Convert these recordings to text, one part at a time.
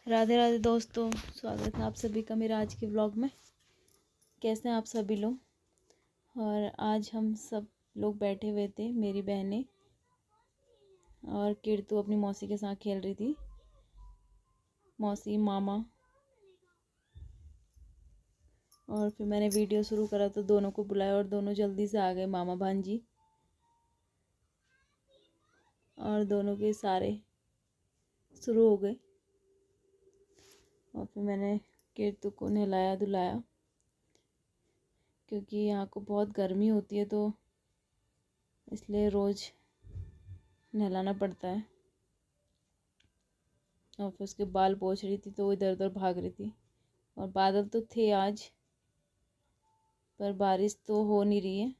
राधे राधे दोस्तों, स्वागत है आप सभी का मेरे आज के व्लॉग में। कैसे हैं आप सभी लोग। और आज हम सब लोग बैठे हुए थे, मेरी बहनें और कीर्तु अपनी मौसी के साथ खेल रही थी। मौसी मामा। और फिर मैंने वीडियो शुरू करा तो दोनों को बुलाया और दोनों जल्दी से आ गए, मामा भांजी। और दोनों के सारे शुरू हो गए। और फिर मैंने कीर्तु को नहलाया धुलाया, क्योंकि यहाँ को बहुत गर्मी होती है तो इसलिए रोज़ नहलाना पड़ता है। और फिर उसके बाल पोंछ रही थी तो वो इधर उधर भाग रही थी। और बादल तो थे आज, पर बारिश तो हो नहीं रही है।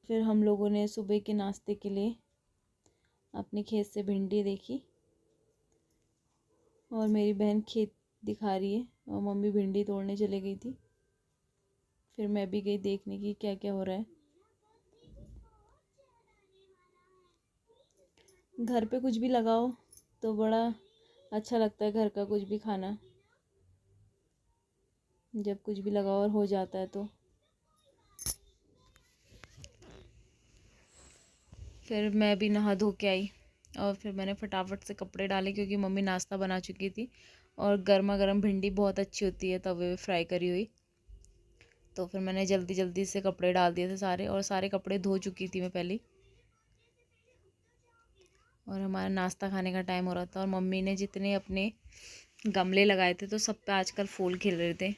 फिर हम लोगों ने सुबह के नाश्ते के लिए अपने खेत से भिंडी देखी और मेरी बहन खेत दिखा रही है और मम्मी भिंडी तोड़ने चले गई थी। फिर मैं भी गई देखने की क्या क्या हो रहा है। घर पे कुछ भी लगाओ तो बड़ा अच्छा लगता है, घर का कुछ भी खाना। जब कुछ भी लगाओ और हो जाता है तो फिर मैं भी नहा धो के आई और फिर मैंने फटाफट से कपड़े डाले, क्योंकि मम्मी नाश्ता बना चुकी थी। और गर्मा गर्म भिंडी बहुत अच्छी होती है तवे में फ्राई करी हुई। तो फिर मैंने जल्दी जल्दी से कपड़े डाल दिए थे सारे, और सारे कपड़े धो चुकी थी मैं पहले। और हमारा नाश्ता खाने का टाइम हो रहा था और मम्मी ने जितने अपने गमले लगाए थे तो सब पे आजकल फूल खिल रहे थे।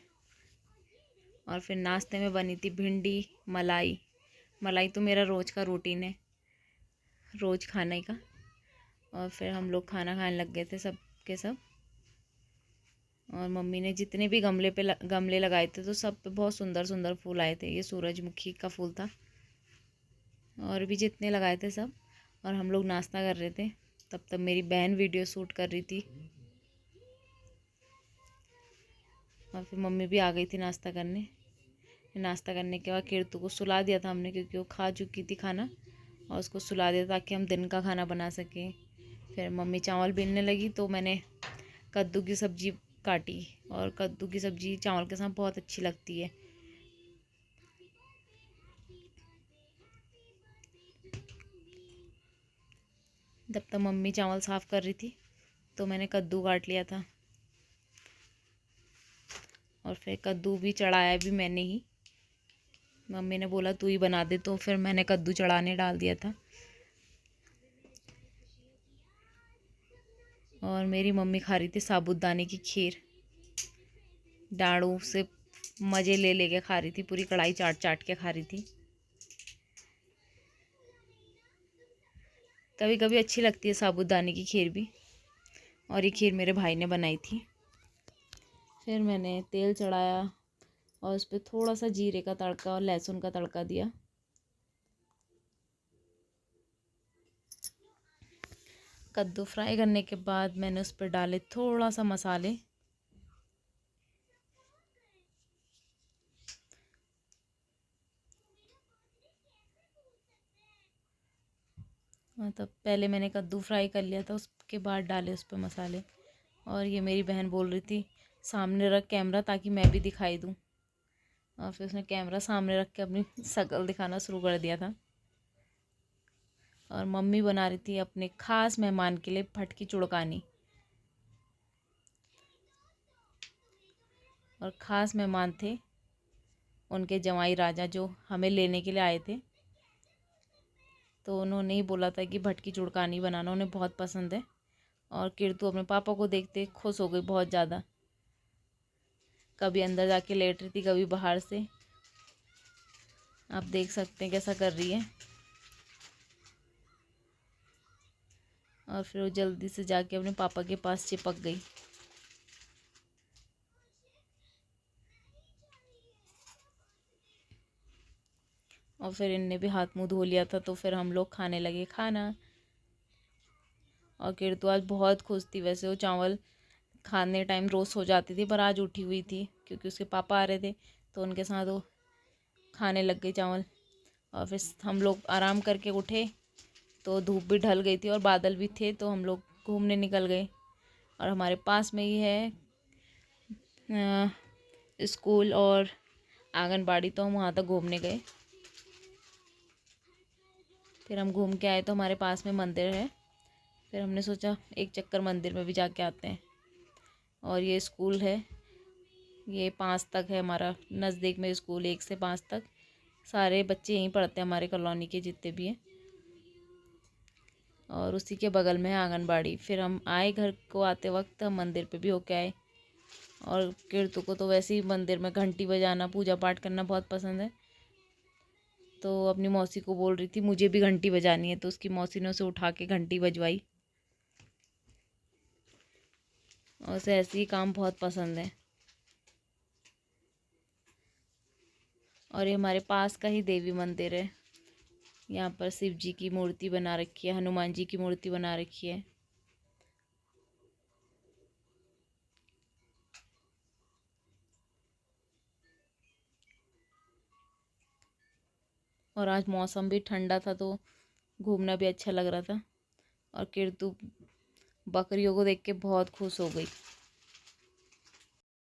और फिर नाश्ते में बनी थी भिंडी मलाई। मलाई तो मेरा रोज़ का रूटीन है, रोज़ खाने का। और फिर हम लोग खाना खाने लग गए थे सब के सब। और मम्मी ने जितने भी गमले लगाए थे तो सब पे बहुत सुंदर सुंदर फूल आए थे। ये सूरजमुखी का फूल था, और भी जितने लगाए थे सब। और हम लोग नाश्ता कर रहे थे, तब तक मेरी बहन वीडियो शूट कर रही थी। और फिर मम्मी भी आ गई थी नाश्ता करने। नाश्ता करने के बाद कीर्तु को सुला दिया था हमने, क्योंकि वो खा चुकी थी खाना। और उसको सुला दिया ताकि हम दिन का खाना बना सकें। फिर मम्मी चावल बीनने लगी तो मैंने कद्दू की सब्ज़ी काटी। और कद्दू की सब्ज़ी चावल के साथ बहुत अच्छी लगती है। जब तक मम्मी चावल साफ़ कर रही थी तो मैंने कद्दू काट लिया था। और फिर कद्दू भी चढ़ाया भी मैंने ही। मम्मी ने बोला तू ही बना दे, तो फिर मैंने कद्दू चढ़ाने डाल दिया था। और मेरी मम्मी खा रही थी साबूदाने की खीर। डाढ़ू से मज़े ले लेके खा रही थी, पूरी कढ़ाई चाट चाट के खा रही थी। कभी कभी अच्छी लगती है साबूदाने की खीर भी। और ये खीर मेरे भाई ने बनाई थी। फिर मैंने तेल चढ़ाया और उस पर थोड़ा सा जीरे का तड़का और लहसुन का तड़का दिया। कद्दू फ्राई करने के बाद मैंने उस पर डाले थोड़ा सा मसाले। मतलब पहले मैंने कद्दू फ्राई कर लिया था, उसके बाद डाले उस पर मसाले। और ये मेरी बहन बोल रही थी सामने रख कैमरा ताकि मैं भी दिखाई दूँ। और फिर उसने कैमरा सामने रख के अपनी शक्ल दिखाना शुरू कर दिया था। और मम्मी बना रही थी अपने ख़ास मेहमान के लिए फटकी चुड़कानी। और ख़ास मेहमान थे उनके जमाई राजा, जो हमें लेने के लिए आए थे। तो उन्होंने ही बोला था कि भटकी चुड़कानी बनाना, उन्हें बहुत पसंद है। और कीर्तु अपने पापा को देखते खुश हो गई बहुत ज़्यादा। कभी अंदर जाके लेट रही थी, कभी बाहर से। आप देख सकते हैं कैसा कर रही है। और फिर वो जल्दी से जाके अपने पापा के पास चिपक गई। और फिर इनने भी हाथ मुंह धो लिया था, तो फिर हम लोग खाने लगे खाना। और कीर्तु आज बहुत खुश थी। वैसे वो चावल खाने टाइम रोज़ सो जाती थी, पर आज उठी हुई थी क्योंकि उसके पापा आ रहे थे, तो उनके साथ वो खाने लग गई चावल। और फिर हम लोग आराम करके उठे तो धूप भी ढल गई थी और बादल भी थे, तो हम लोग घूमने निकल गए। और हमारे पास में ही है स्कूल और आंगनबाड़ी, तो हम वहाँ तक घूमने गए। फिर हम घूम के आए तो हमारे पास में मंदिर है, फिर हमने सोचा एक चक्कर मंदिर में भी जाके आते हैं। और ये स्कूल है, ये 5 तक है हमारा नज़दीक में स्कूल, 1 से 5 तक सारे बच्चे यहीं पढ़ते हैं हमारे कॉलोनी के जितने भी हैं। और उसी के बगल में है आंगनबाड़ी। फिर हम आए घर को, आते वक्त हम मंदिर पे भी होके आए। और कीर्तु को तो वैसे ही मंदिर में घंटी बजाना, पूजा पाठ करना बहुत पसंद है, तो अपनी मौसी को बोल रही थी मुझे भी घंटी बजानी है, तो उसकी मौसी ने उसे उठा के घंटी बजवाई। और उसे ऐसे ही काम बहुत पसंद है। और ये हमारे पास का ही देवी मंदिर है, यहाँ पर शिव जी की मूर्ति बना रखी है, हनुमान जी की मूर्ति बना रखी है। और आज मौसम भी ठंडा था तो घूमना भी अच्छा लग रहा था। और कीर्तु बकरियों को देख के बहुत खुश हो गई।